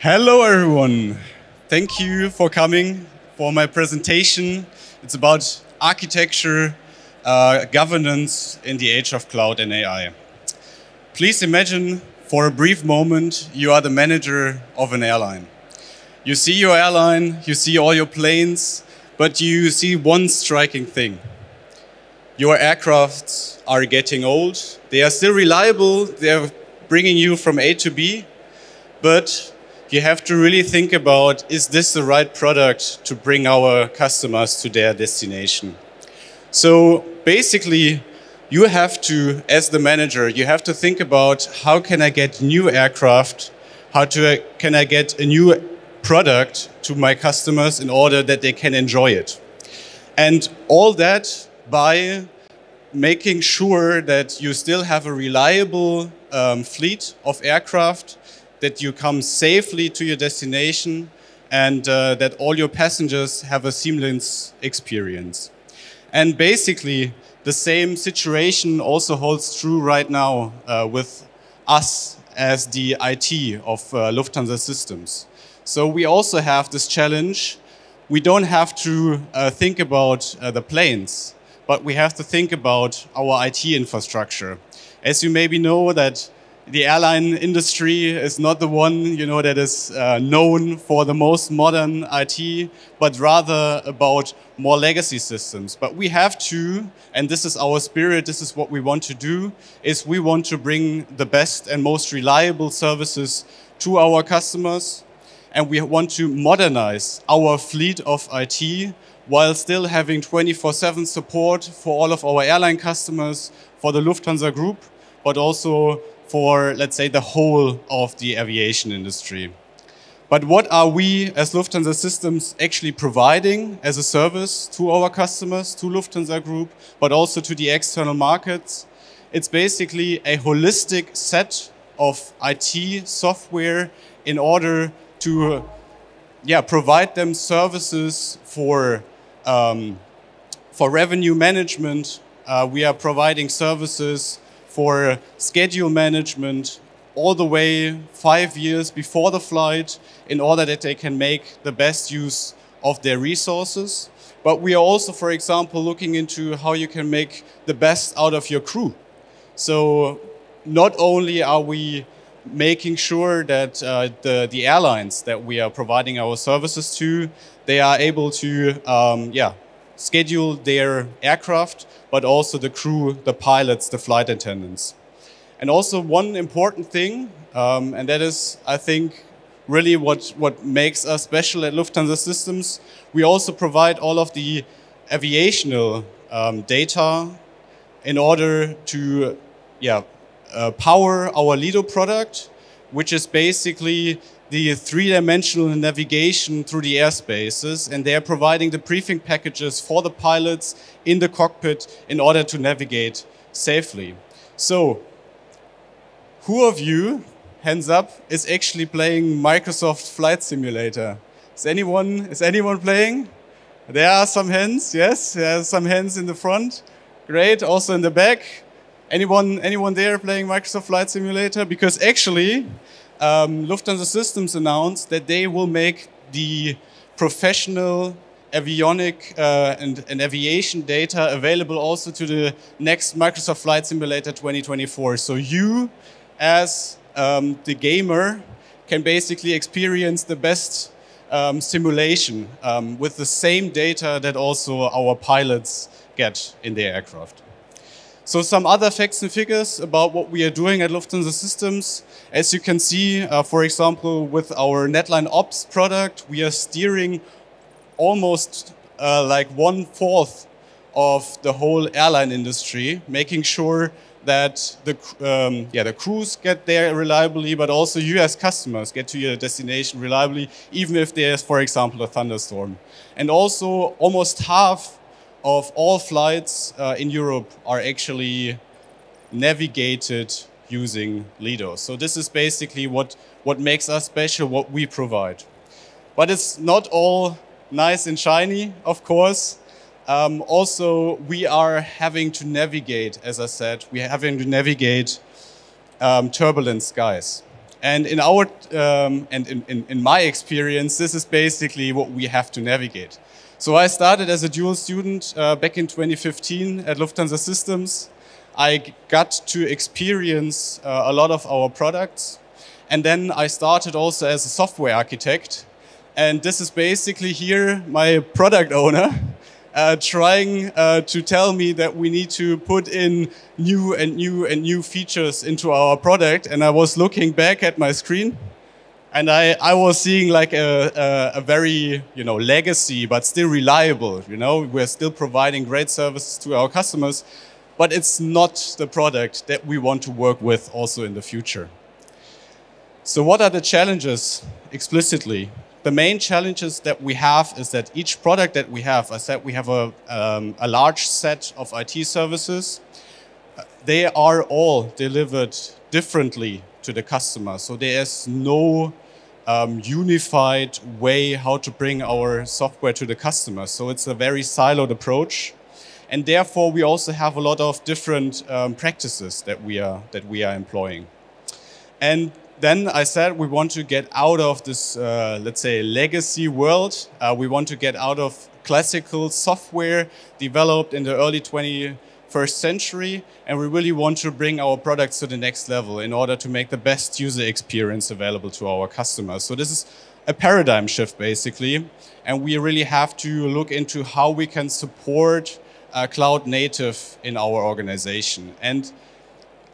Hello everyone. Thank you for coming for my presentation. It's about architecture, governance in the age of cloud and AI. Please imagine for a brief moment you are the manager of an airline. You see your airline, you see all your planes, but you see one striking thing. Your aircrafts are getting old. They are still reliable. They are bringing you from A to B, but you have to really think about, is this the right product to bring our customers to their destination? So basically, you have to, as the manager, you have to think about how can I get new aircraft, can I get a new product to my customers in order that they can enjoy it. And all that by making sure that you still have a reliable fleet of aircraft, that you come safely to your destination, and that all your passengers have a seamless experience. And basically, the same situation also holds true right now with us as the IT of Lufthansa Systems. So we also have this challenge. We don't have to think about the planes, but we have to think about our IT infrastructure. As you maybe know that the airline industry is not the one, that is known for the most modern IT, but rather about more legacy systems. But we have to, and this is our spirit, this is what we want to do, is we want to bring the best and most reliable services to our customers, and we want to modernize our fleet of IT while still having 24/7 support for all of our airline customers, for the Lufthansa Group, but also for, let's say, the whole of the aviation industry. But what are we as Lufthansa Systems actually providing as a service to our customers, to Lufthansa Group, but also to the external markets? It's basically a holistic set of IT software in order to provide them services for revenue management. We are providing services for schedule management all the way 5 years before the flight in order that they can make the best use of their resources. But we are also, for example, looking into how you can make the best out of your crew. So not only are we making sure that the airlines that we are providing our services to, they are able to schedule their aircraft, but also the crew, the pilots, the flight attendants. And also one important thing, and that is, I think, really what makes us special at Lufthansa Systems, we also provide all of the aviational data in order to power our Lido product, which is basically the three-dimensional navigation through the airspaces, and they are providing the briefing packages for the pilots in the cockpit in order to navigate safely. So, who of you, hands up, is actually playing Microsoft Flight Simulator? Is anyone playing? There are some hands, yes, there are some hands in the front. Great, also in the back. Anyone there playing Microsoft Flight Simulator? Because actually, Lufthansa Systems announced that they will make the professional avionic and aviation data available also to the next Microsoft Flight Simulator 2024. So you, as the gamer, can basically experience the best simulation with the same data that also our pilots get in their aircraft. So some other facts and figures about what we are doing at Lufthansa Systems. As you can see, for example, with our Netline Ops product, we are steering almost like 1/4 of the whole airline industry, making sure that the crews get there reliably, but also you as customers get to your destination reliably, even if there's, for example, a thunderstorm. And also almost half of all flights in Europe are actually navigated using Lido. So this is basically what makes us special, what we provide. But it's not all nice and shiny, of course. Also, we are having to navigate, as I said, we are having to navigate turbulent skies. And in our in my experience, this is basically what we have to navigate. So I started as a dual student back in 2015 at Lufthansa Systems. I got to experience a lot of our products. And then I started also as a software architect. And this is basically here my product owner trying to tell me that we need to put in new features into our product. And I was looking back at my screen, and I was seeing like a very, legacy, but still reliable. We're still providing great services to our customers, but it's not the product that we want to work with also in the future. So what are the challenges explicitly? The main challenges that we have is that each product that we have, I said we have a large set of IT services. They are all delivered differently to the customer. So there is no unified way how to bring our software to the customer. So it's a very siloed approach. And therefore, we also have a lot of different practices that we are employing. And then I said we want to get out of this, let's say, legacy world. We want to get out of classical software developed in the early 21st century, and we really want to bring our products to the next level in order to make the best user experience available to our customers. So this is a paradigm shift, basically, and we really have to look into how we can support cloud native in our organization. And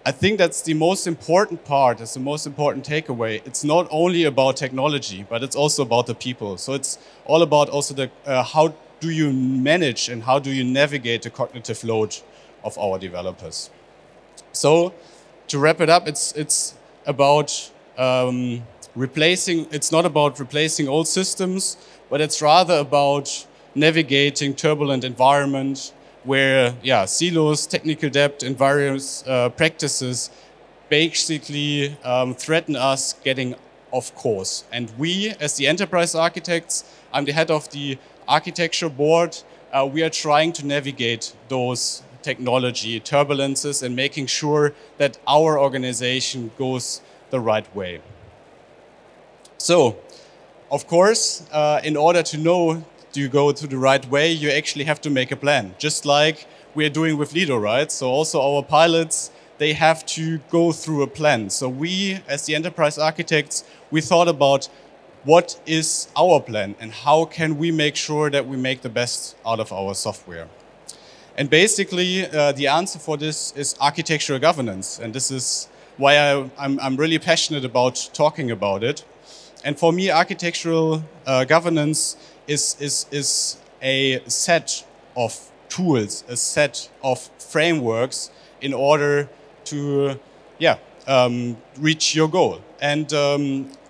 I think that's the most important part, that's the most important takeaway. It's not only about technology, but it's also about the people. So it's all about also the how do you manage and how do you navigate the cognitive load of our developers. So to wrap it up, it's about it's not about replacing old systems, but it's rather about navigating turbulent environment where silos, technical debt, and various practices basically threaten us getting off course. And we, as the enterprise architects, I'm the head of the architecture board, we are trying to navigate those technology turbulences and making sure that our organization goes the right way. So, of course, in order to know do you go to the right way, you actually have to make a plan, just like we're doing with Lido, right? So also our pilots, they have to go through a plan. So we, as the enterprise architects, we thought about what is our plan and how can we make sure that we make the best out of our software. And basically, the answer for this is architectural governance. And this is why I'm really passionate about talking about it. And for me, architectural governance is a set of tools, a set of frameworks in order to reach your goal. And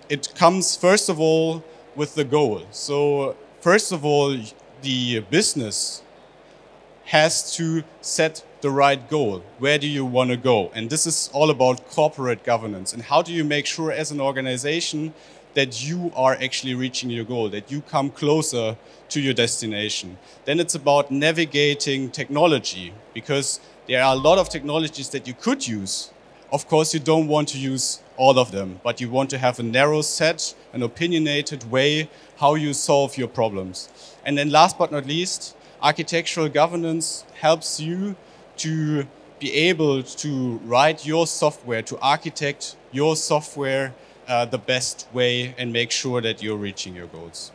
it comes first of all with the goal. So first of all, the business has to set the right goal. Where do you want to go? And this is all about corporate governance. And how do you make sure as an organization that you are actually reaching your goal, that you come closer to your destination. Then it's about navigating technology, because there are a lot of technologies that you could use. Of course, you don't want to use all of them, but you want to have a narrow set, an opinionated way how you solve your problems. And then last but not least, architectural governance helps you to be able to write your software, to architect your software the best way and make sure that you're reaching your goals.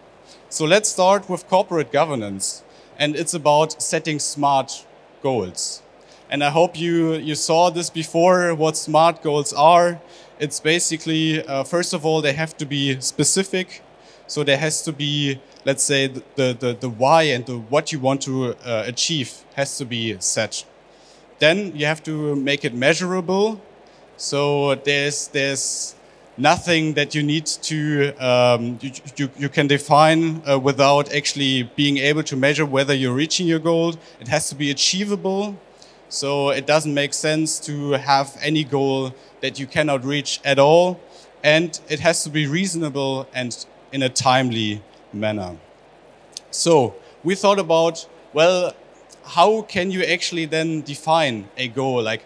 So let's start with corporate governance, and it's about setting smart goals. And I hope you saw this before, what smart goals are. It's basically, first of all, they have to be specific. So there has to be, let's say, the why and the what you want to achieve has to be set. Then you have to make it measurable. So there's nothing that you need to, you can define without actually being able to measure whether you're reaching your goal. It has to be achievable. So it doesn't make sense to have any goal that you cannot reach at all. And it has to be reasonable and in a timely manner. So we thought about, well, how can you actually then define a goal? Like,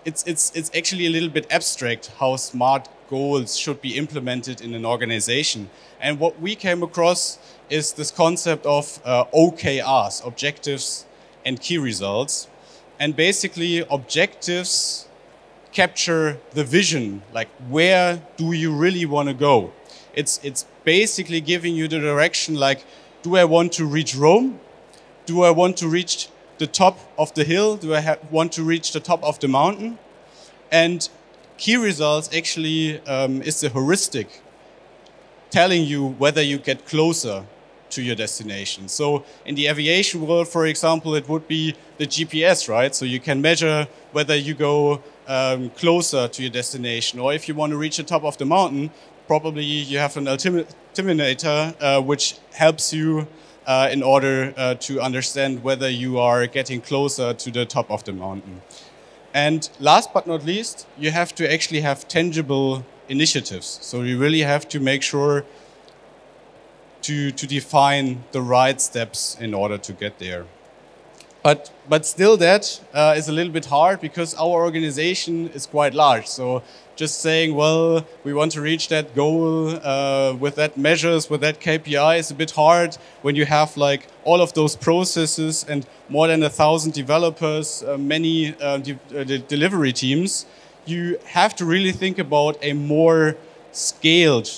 it's actually a little bit abstract how smart goals should be implemented in an organization. And what we came across is this concept of OKRs, objectives and key results. And basically, objectives capture the vision, like where do you really want to go? It's basically giving you the direction, like, do I want to reach Rome? Do I want to reach the top of the hill? Do I want to reach the top of the mountain? And key results actually is the heuristic, telling you whether you get closer to your destination. So in the aviation world, for example, it would be the GPS, right? So you can measure whether you go closer to your destination, or if you want to reach the top of the mountain, probably you have an altimeter which helps you in order to understand whether you are getting closer to the top of the mountain. And last but not least, you have to actually have tangible initiatives. So you really have to make sure to define the right steps in order to get there. But still that is a little bit hard because our organization is quite large. So just saying, well, we want to reach that goal with that measures, with that KPI is a bit hard when you have like all of those processes and more than 1,000 developers, many delivery teams. You have to really think about a more scaled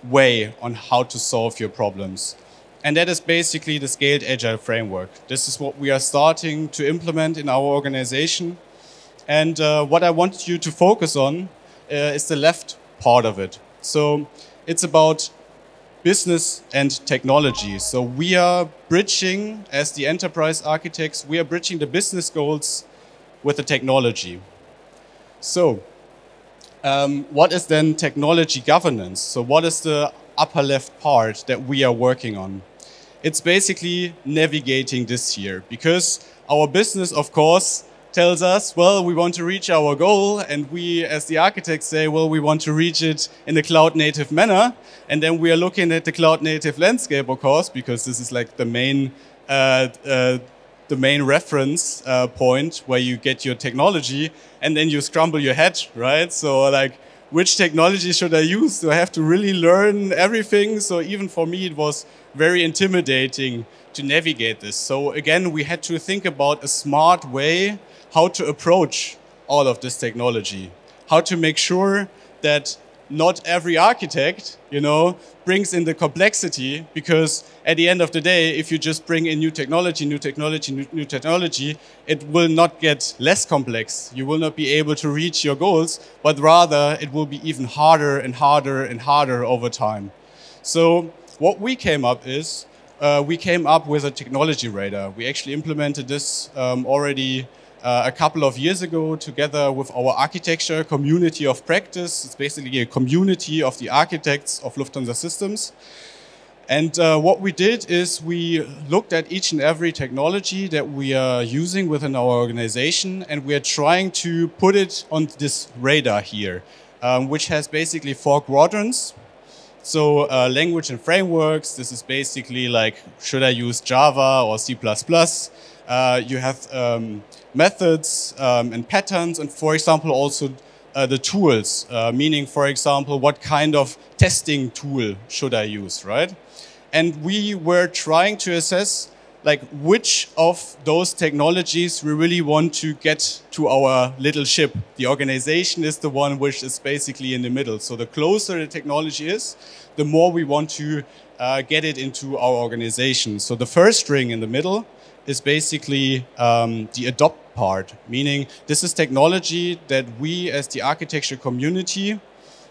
way on how to solve your problems. And that is basically the scaled agile framework. This is what we are starting to implement in our organization. And what I want you to focus on is the left part of it. So it's about business and technology. So we are bridging, as the enterprise architects, we are bridging the business goals with the technology. So what is then technology governance? So what is the upper left part that we are working on? It's basically navigating this here, because our business, of course, tells us, well, we want to reach our goal, and we, as the architects, say, well, we want to reach it in a cloud-native manner, and then we are looking at the cloud-native landscape, of course, because this is like the main reference point where you get your technology, and then you scramble your head, right? So, like, which technology should I use? Do I have to really learn everything? So even for me, it was very intimidating to navigate this. So again, we had to think about a smart way how to approach all of this technology, how to make sure that not every architect, brings in the complexity, because at the end of the day, if you just bring in new technology, it will not get less complex. You will not be able to reach your goals, but rather it will be even harder and harder and harder over time. So what we came up is, we came up with a technology radar. We actually implemented this already a couple of years ago together with our architecture community of practice. It's basically a community of the architects of Lufthansa Systems. And what we did is we looked at each and every technology that we are using within our organization, and we are trying to put it on this radar here, which has basically 4 quadrants. So language and frameworks, this is basically like, should I use Java or C++? You have methods and patterns, and for example also the tools, meaning for example what kind of testing tool should I use, right? And we were trying to assess like which of those technologies we really want to get to our little ship. The organization is the one which is basically in the middle. So the closer the technology is, the more we want to get it into our organization. So the first ring in the middle is basically the adopt part, meaning this is technology that we as the architecture community,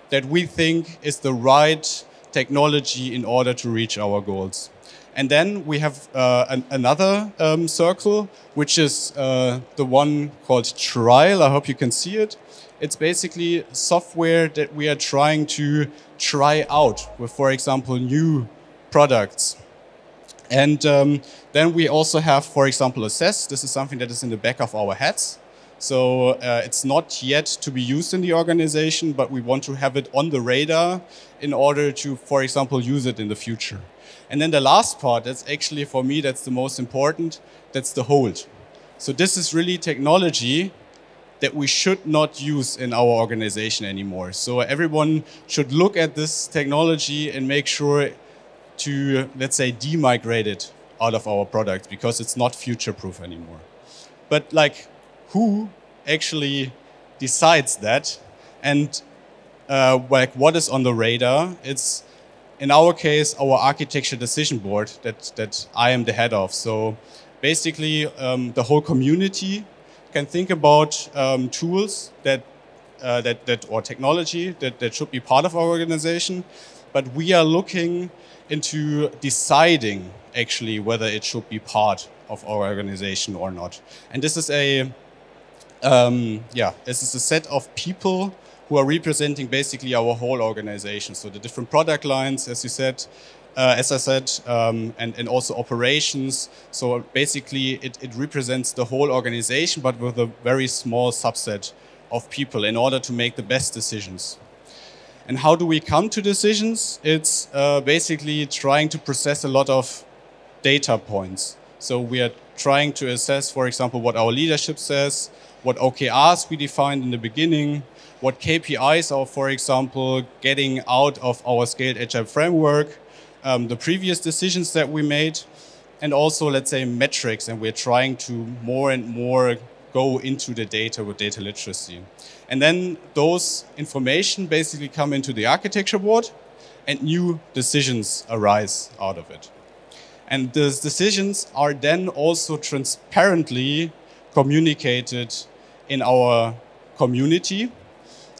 that we think is the right technology in order to reach our goals. And then we have another circle, which is the one called trial. I hope you can see it. It's basically software that we are trying to try out with, for example, new products. And then we also have, for example, assess. This is something that is in the back of our heads. So it's not yet to be used in the organization, but we want to have it on the radar in order to, for example, use it in the future. And then the last part, that's actually for me, that's the most important, that's the hold. So this is really technology that we should not use in our organization anymore. So everyone should look at this technology and make sure to, let's say, demigrate it out of our products because it's not future-proof anymore. But like, who actually decides that? And like, what is on the radar? It's, in our case, our architecture decision board that I am the head of. So basically, the whole community can think about tools or technology that should be part of our organization, but we are looking into deciding actually whether it should be part of our organization or not. And this is a this is a set of people who are representing basically our whole organization. So the different product lines, as you said, as I said, and also operations. So basically it represents the whole organization, but with a very small subset of people in order to make the best decisions. And how do we come to decisions? It's basically trying to process a lot of data points. So we are trying to assess, for example, what our leadership says, what OKRs we defined in the beginning, what KPIs are, for example, getting out of our scaled agile framework, the previous decisions that we made, and also, let's say, metrics. And we're trying to more and more go into the data with data literacy. And then those information basically come into the architecture board and new decisions arise out of it. And those decisions are then also transparently communicated in our community,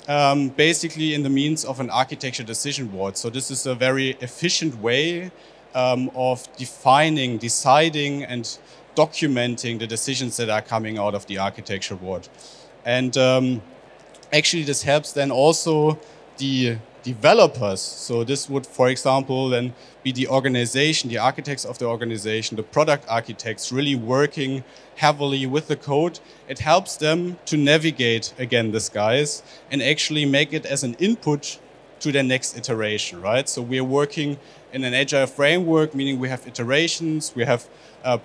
basically in the means of an architecture decision board. So this is a very efficient way of deciding and documenting the decisions that are coming out of the architecture board. And actually this helps then also the developers. So this would, for example, then be the organization, the architects of the organization, the product architects really working heavily with the code. It helps them to navigate, again, the skies and actually make it as an input to the next iteration, right? So we're working in an agile framework, meaning we have iterations, we have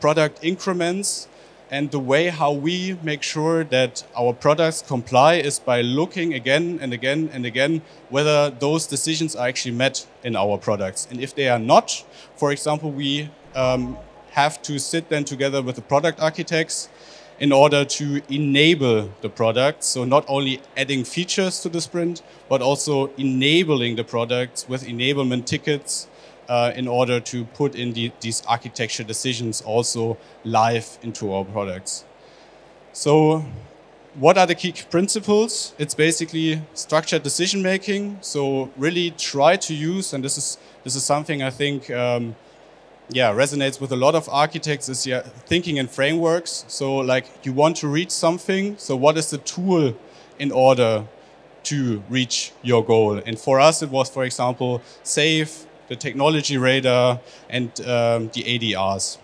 product increments, and the way how we make sure that our products comply is by looking again and again and again whether those decisions are actually met in our products. And if they are not, for example, we have to sit then together with the product architects in order to enable the product. So not only adding features to the sprint, but also enabling the products with enablement tickets in order to put in these architecture decisions also live into our products. So what are the key principles? It's basically structured decision making. So really try to use, and this is something I think resonates with a lot of architects, is thinking in frameworks. So like you want to reach something, so what is the tool in order to reach your goal? And for us it was, for example, SAFe, the technology radar, and the ADRs.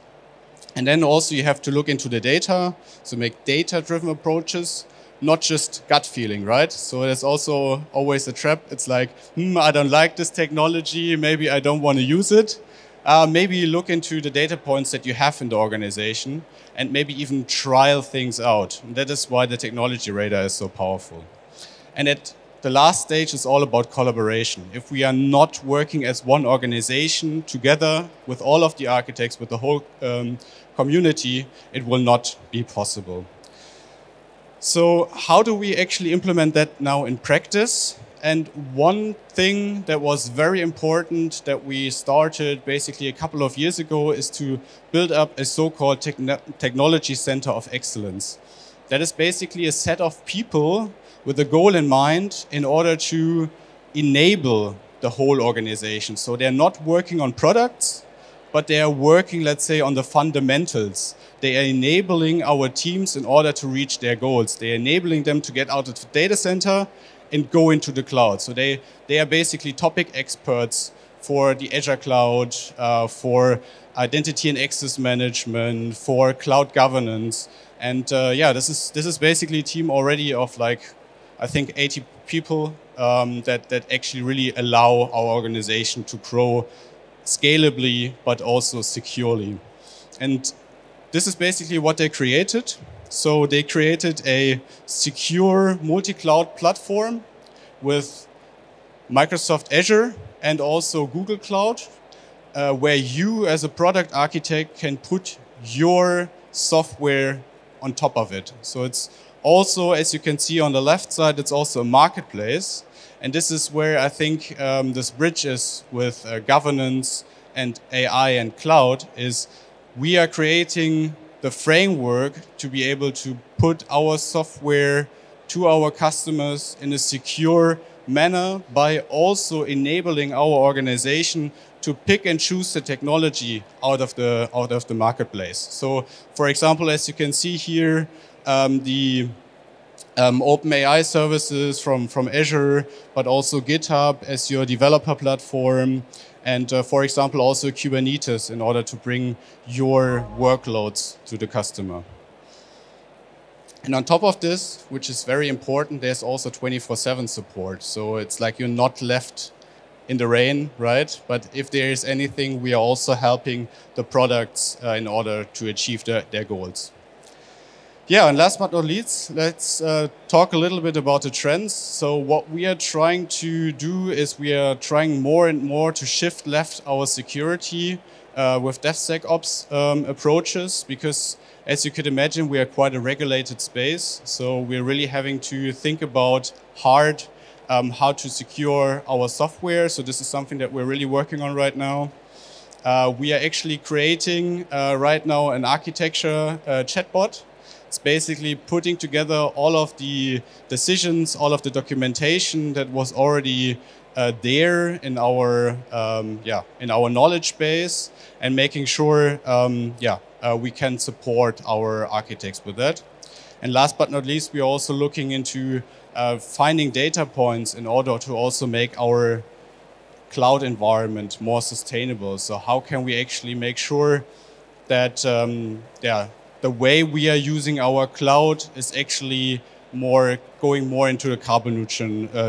And then also you have to look into the data, so make data-driven approaches, not just gut feeling, right? So there's also always a trap. It's like, I don't like this technology, maybe I don't want to use it. Maybe look into the data points that you have in the organization and maybe even trial things out. And that is why the technology radar is so powerful. And the last stage is all about collaboration. If we are not working as one organization together with all of the architects, with the whole community, it will not be possible. So how do we actually implement that now in practice? And one thing that was very important that we started basically a couple of years ago is to build up a so-called technology center of excellence. That is basically a set of people with a goal in mind in order to enable the whole organization. So they're not working on products, but they are working, let's say, on the fundamentals. They are enabling our teams in order to reach their goals. They are enabling them to get out of the data center and go into the cloud. So they are basically topic experts for the Azure cloud, for identity and access management, for cloud governance. And this is basically a team already of like, I think 80 people that actually really allow our organization to grow scalably, but also securely. And this is basically what they created. So they created a secure multi-cloud platform with Microsoft Azure and also Google Cloud, where you as a product architect can put your software on top of it. So it's also, as you can see on the left side, it's also a marketplace. And this is where I think this bridge is with governance and AI and cloud is we are creating the framework to be able to put our software to our customers in a secure manner by also enabling our organization to pick and choose the technology out of the marketplace. So, for example, as you can see here, the OpenAI services from Azure, but also GitHub as your developer platform, and for example, also Kubernetes in order to bring your workloads to the customer. And on top of this, which is very important, there's also 24/7 support. So it's like you're not left in the rain, right? But if there is anything, we are also helping the products in order to achieve their goals. Yeah, and last but not least, let's talk a little bit about the trends. So what we are trying to do is we are trying more and more to shift left our security with DevSecOps approaches, because as you could imagine, we are quite a regulated space. So we're really having to think about hard how to secure our software. So this is something that we're really working on right now. We are actually creating right now an architecture chatbot. It's basically putting together all of the decisions, all of the documentation that was already there in our knowledge base, and making sure we can support our architects with that. And last but not least, we are also looking into finding data points in order to also make our cloud environment more sustainable. So how can we actually make sure that the way we are using our cloud is actually going more into a carbon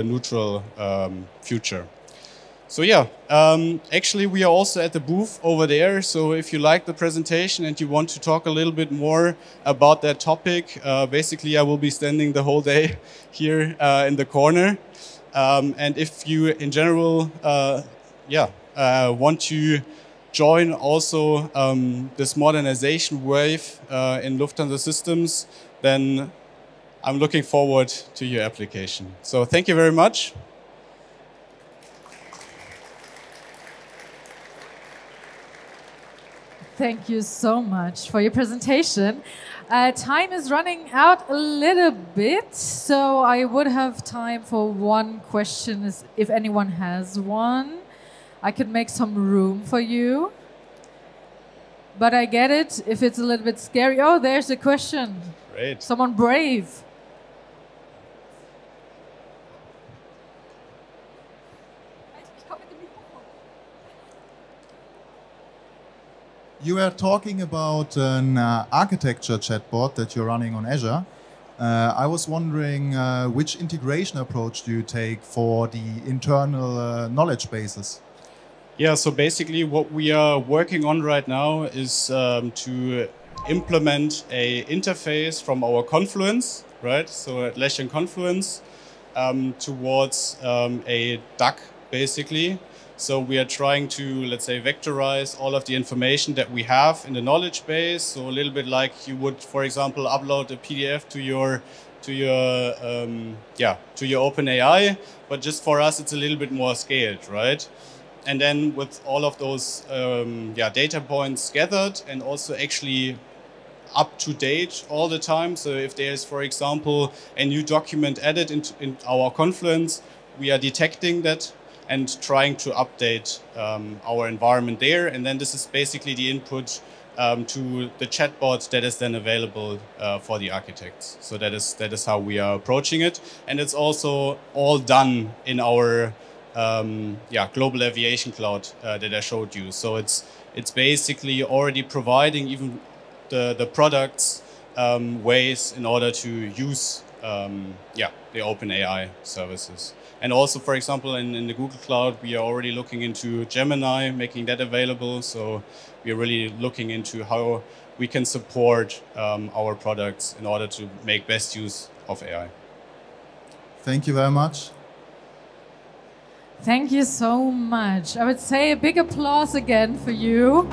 neutral future. So yeah, actually we are also at the booth over there. So if you like the presentation and you want to talk a little bit more about that topic, basically I will be standing the whole day here in the corner. And if you in general want to join also this modernization wave in Lufthansa Systems, then I'm looking forward to your application. So thank you very much. Thank you so much for your presentation. Time is running out a little bit, so I would have time for one question if anyone has one. I could make some room for you. But I get it if it's a little bit scary. Oh, there's a question. Great. Someone brave. You were talking about an architecture chatbot that you're running on Azure. I was wondering which integration approach do you take for the internal knowledge bases? Yeah, so basically what we are working on right now is to implement a interface from our Confluence, right? So Atlassian Confluence towards a duck, basically. So we are trying to, let's say, vectorize all of the information that we have in the knowledge base. So a little bit like you would, for example, upload a PDF to your OpenAI, but just for us, it's a little bit more scaled, right? And then with all of those data points gathered and also actually up to date all the time. So if there's, for example, a new document added in our Confluence, we are detecting that and trying to update our environment there. And then this is basically the input to the chatbot that is then available for the architects. So that is how we are approaching it. And it's also all done in our global aviation cloud that I showed you. So it's basically already providing even the products ways in order to use the OpenAI services. And also, for example, in the Google Cloud, we are already looking into Gemini, making that available. So we are really looking into how we can support our products in order to make best use of AI. Thank you very much. Thank you so much. I would say a big applause again for you.